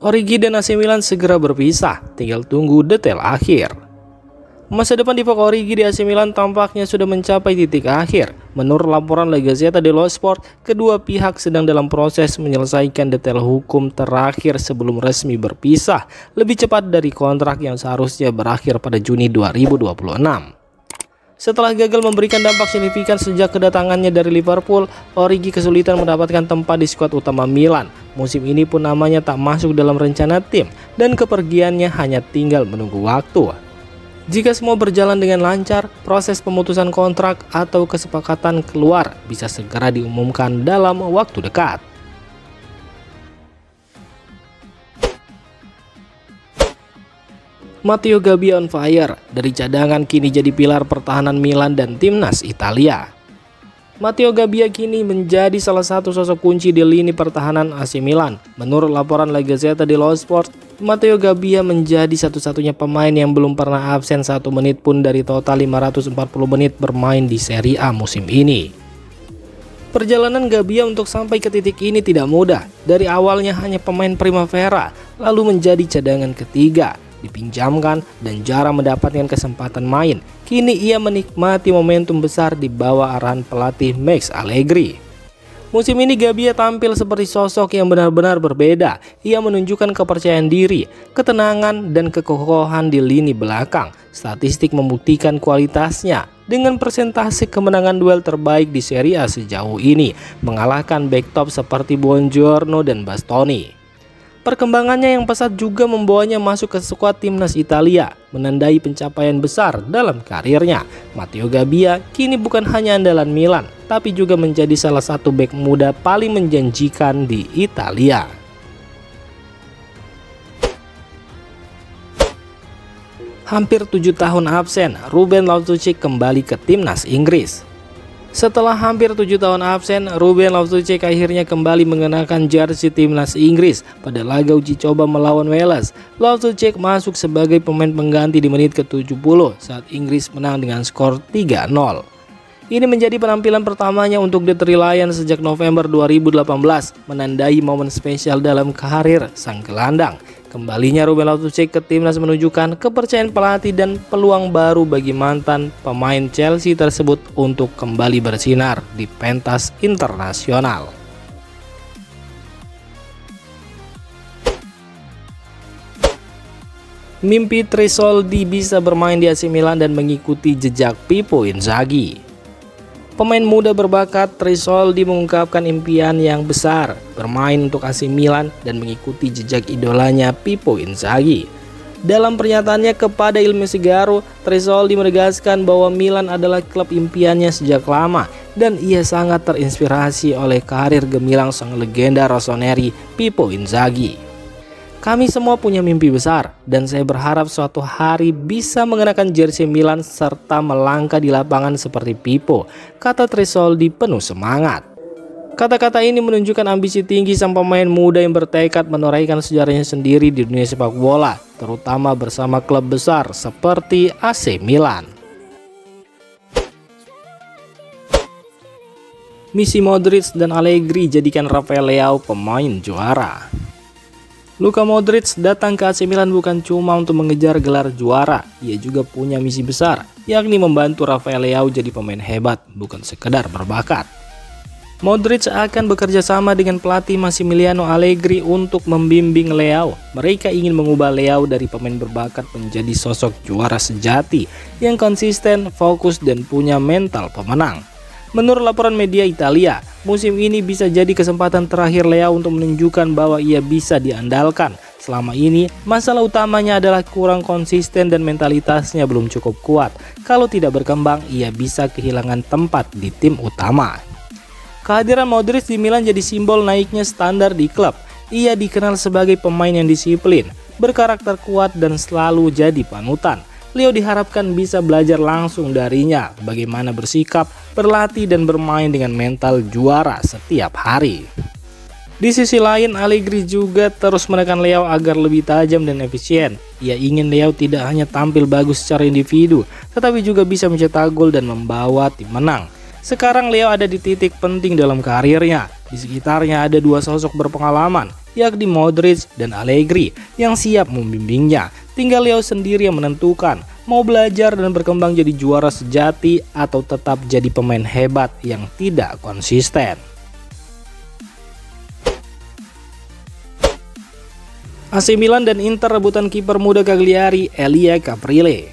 Origi dan AC Milan segera berpisah, tinggal tunggu detail akhir. Masa depan Divock Origi di AC Milan tampaknya sudah mencapai titik akhir. Menurut laporan La Gazzetta dello Sport, kedua pihak sedang dalam proses menyelesaikan detail hukum terakhir sebelum resmi berpisah, lebih cepat dari kontrak yang seharusnya berakhir pada Juni 2026. Setelah gagal memberikan dampak signifikan sejak kedatangannya dari Liverpool, Origi kesulitan mendapatkan tempat di skuad utama Milan. Musim ini pun namanya tak masuk dalam rencana tim dan kepergiannya hanya tinggal menunggu waktu. Jika semua berjalan dengan lancar, proses pemutusan kontrak atau kesepakatan keluar bisa segera diumumkan dalam waktu dekat. Matteo Gabbia on fire, dari cadangan kini jadi pilar pertahanan Milan dan timnas Italia. Matteo Gabbia kini menjadi salah satu sosok kunci di lini pertahanan AC Milan. Menurut laporan La Gazzetta dello Sport, Matteo Gabbia menjadi satu-satunya pemain yang belum pernah absen 1 menit pun dari total 540 menit bermain di Serie A musim ini. Perjalanan Gabbia untuk sampai ke titik ini tidak mudah. Dari awalnya hanya pemain Primavera, lalu menjadi cadangan ketiga, dipinjamkan dan jarang mendapatkan kesempatan main. Kini ia menikmati momentum besar di bawah arahan pelatih Max Allegri. Musim ini Gabbia tampil seperti sosok yang benar-benar berbeda. Ia menunjukkan kepercayaan diri, ketenangan dan kekokohan di lini belakang. Statistik membuktikan kualitasnya dengan persentase kemenangan duel terbaik di Serie A sejauh ini, mengalahkan back top seperti Buongiorno dan Bastoni. Perkembangannya yang pesat juga membawanya masuk ke skuad timnas Italia, menandai pencapaian besar dalam karirnya. Matteo Gabbia kini bukan hanya andalan Milan, tapi juga menjadi salah satu bek muda paling menjanjikan di Italia. Hampir 7 tahun absen, Ruben Loftus-Cheek kembali ke timnas Inggris. Setelah hampir 7 tahun absen, Ruben Loftus-Cheek akhirnya kembali mengenakan jersey timnas Inggris pada laga uji coba melawan Wales. Loftus-Cheek masuk sebagai pemain pengganti di menit ke-70 saat Inggris menang dengan skor 3-0. Ini menjadi penampilan pertamanya untuk The Three Lions sejak November 2018, menandai momen spesial dalam karir sang gelandang. Kembalinya Ruben Loftus-Cheek ke timnas menunjukkan kepercayaan pelatih dan peluang baru bagi mantan pemain Chelsea tersebut untuk kembali bersinar di pentas internasional. Mimpi Tresoldi bisa bermain di AC Milan dan mengikuti jejak Pippo Inzaghi. Pemain muda berbakat Tresoldi mengungkapkan impian yang besar, bermain untuk AC Milan dan mengikuti jejak idolanya Pippo Inzaghi. Dalam pernyataannya kepada Il Messaggero, Tresoldi menegaskan bahwa Milan adalah klub impiannya sejak lama dan ia sangat terinspirasi oleh karir gemilang sang legenda rossoneri Pippo Inzaghi. Kami semua punya mimpi besar dan saya berharap suatu hari bisa mengenakan jersey Milan serta melangkah di lapangan seperti Pippo, kata Tresoldi penuh semangat. Kata-kata ini menunjukkan ambisi tinggi sang pemain muda yang bertekad menorehkan sejarahnya sendiri di dunia sepak bola, terutama bersama klub besar seperti AC Milan. Misi Modric dan Allegri jadikan Rafael Leao pemain juara. Luka Modric datang ke AC Milan bukan cuma untuk mengejar gelar juara, ia juga punya misi besar, yakni membantu Rafael Leao jadi pemain hebat, bukan sekedar berbakat. Modric akan bekerja sama dengan pelatih Massimiliano Allegri untuk membimbing Leao. Mereka ingin mengubah Leao dari pemain berbakat menjadi sosok juara sejati yang konsisten, fokus, dan punya mental pemenang. Menurut laporan media Italia, musim ini bisa jadi kesempatan terakhir Leao untuk menunjukkan bahwa ia bisa diandalkan. Selama ini, masalah utamanya adalah kurang konsisten dan mentalitasnya belum cukup kuat. Kalau tidak berkembang, ia bisa kehilangan tempat di tim utama. Kehadiran Modric di Milan jadi simbol naiknya standar di klub. Ia dikenal sebagai pemain yang disiplin, berkarakter kuat, dan selalu jadi panutan. Leo diharapkan bisa belajar langsung darinya bagaimana bersikap, berlatih, dan bermain dengan mental juara setiap hari. Di sisi lain, Allegri juga terus menekan Leao agar lebih tajam dan efisien. Ia ingin Leao tidak hanya tampil bagus secara individu, tetapi juga bisa mencetak gol dan membawa tim menang. Sekarang Leao ada di titik penting dalam karirnya. Di sekitarnya ada dua sosok berpengalaman, yakni Modric dan Allegri yang siap membimbingnya. Tinggal Leo sendiri yang menentukan mau belajar dan berkembang jadi juara sejati atau tetap jadi pemain hebat yang tidak konsisten. AC Milan dan Inter rebutan kiper muda Cagliari, Elia Caprile.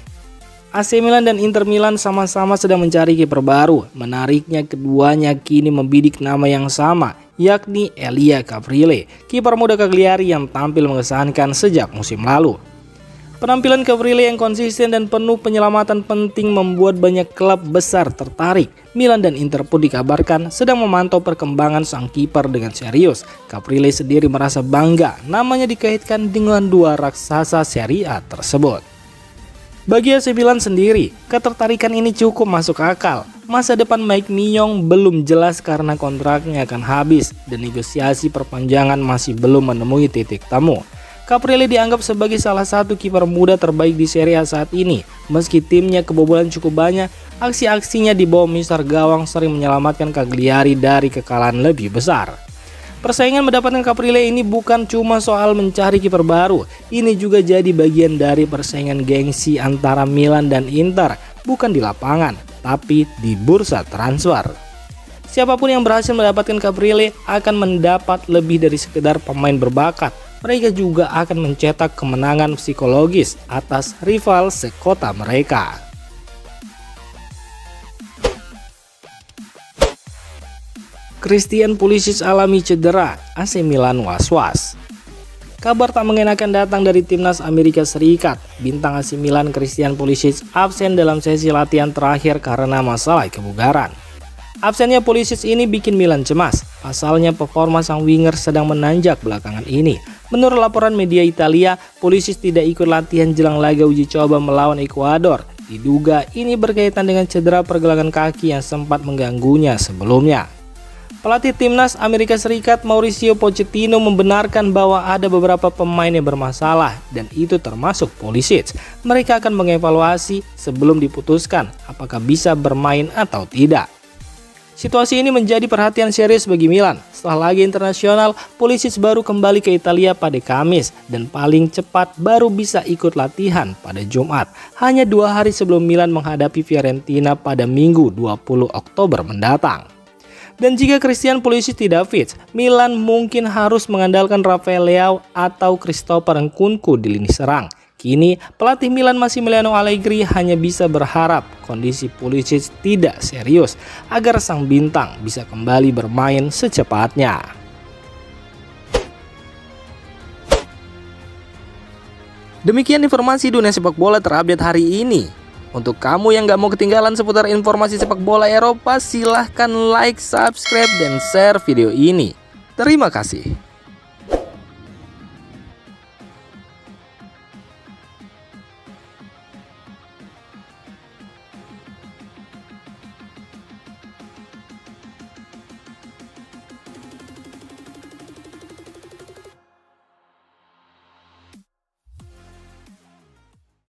AC Milan dan Inter Milan sama-sama sedang mencari kiper baru. Menariknya keduanya kini membidik nama yang sama, yakni Elia Caprile, kiper muda Cagliari yang tampil mengesankan sejak musim lalu. Penampilan Caprile yang konsisten dan penuh penyelamatan penting membuat banyak klub besar tertarik. Milan dan Inter pun dikabarkan sedang memantau perkembangan sang kiper dengan serius. Caprile sendiri merasa bangga namanya dikaitkan dengan dua raksasa Serie A tersebut. Bagi AC Milan sendiri, ketertarikan ini cukup masuk akal. Masa depan Mike Maignan belum jelas karena kontraknya akan habis dan negosiasi perpanjangan masih belum menemui titik temu. Caprile dianggap sebagai salah satu kiper muda terbaik di Serie A saat ini. Meski timnya kebobolan cukup banyak, aksi-aksinya di bawah mister gawang sering menyelamatkan Cagliari dari kekalahan lebih besar. Persaingan mendapatkan Caprile ini bukan cuma soal mencari kiper baru, ini juga jadi bagian dari persaingan gengsi antara Milan dan Inter, bukan di lapangan, tapi di bursa transfer. Siapapun yang berhasil mendapatkan Caprile akan mendapat lebih dari sekedar pemain berbakat. Mereka juga akan mencetak kemenangan psikologis atas rival sekota mereka. Christian Pulisic alami cedera, AC Milan was-was. Kabar tak mengenakan datang dari timnas Amerika Serikat. Bintang AC Milan Christian Pulisic absen dalam sesi latihan terakhir karena masalah kebugaran. Absennya Pulisic ini bikin Milan cemas. Pasalnya performa sang winger sedang menanjak belakangan ini. Menurut laporan media Italia, Pulisic tidak ikut latihan jelang laga uji coba melawan Ekuador. Diduga ini berkaitan dengan cedera pergelangan kaki yang sempat mengganggunya sebelumnya. Pelatih timnas Amerika Serikat Mauricio Pochettino membenarkan bahwa ada beberapa pemain yang bermasalah dan itu termasuk Pulisic. Mereka akan mengevaluasi sebelum diputuskan apakah bisa bermain atau tidak. Situasi ini menjadi perhatian serius bagi Milan. Setelah laga internasional, Pulisic baru kembali ke Italia pada Kamis dan paling cepat baru bisa ikut latihan pada Jumat. Hanya 2 hari sebelum Milan menghadapi Fiorentina pada Minggu 20 Oktober mendatang. Dan jika Christian Pulisic tidak fit, Milan mungkin harus mengandalkan Rafael Leao atau Christopher Nkunku di lini serang. Kini, pelatih Milan Massimiliano Allegri hanya bisa berharap kondisi Pulisic tidak serius agar sang bintang bisa kembali bermain secepatnya. Demikian informasi dunia sepak bola terupdate hari ini. Untuk kamu yang gak mau ketinggalan seputar informasi sepak bola Eropa, silahkan like, subscribe, dan share video ini. Terima kasih.